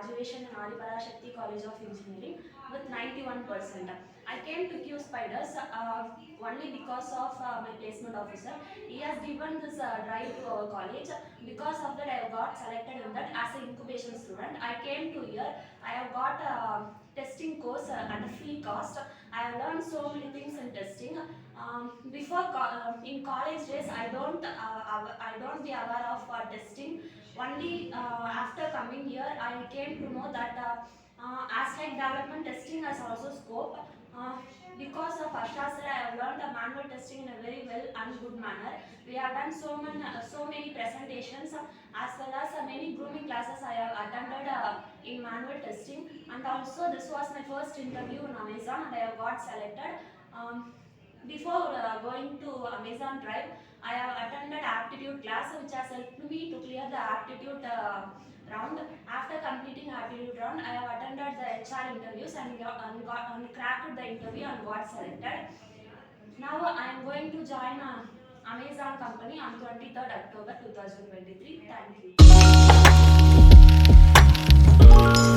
graduation in Adi College of Engineering with 91%. I came to QSpiders only because of my placement officer. He has given this drive to our college. Because of that, I have got selected in that as an incubation student. I came to here. I have got a testing course at a free cost. I have learned so many things in testing. In college days, I don't be aware of testing. Only after coming here, I came to know that as like development testing has also scope. Uh, because of Asha sir, I have learned the manual testing in a very well and good manner. We have done so many presentations as well as many grooming classes I have attended in manual testing, and also this was my first interview in Amazon and I have got selected. Before going to Amazon Drive, I have attended aptitude class which has helped me to clear the aptitude round. After completing aptitude round, I have attended the HR interviews and cracked the interview and got selected. Now I am going to join Amazon company on 23rd October 2023. Thank you.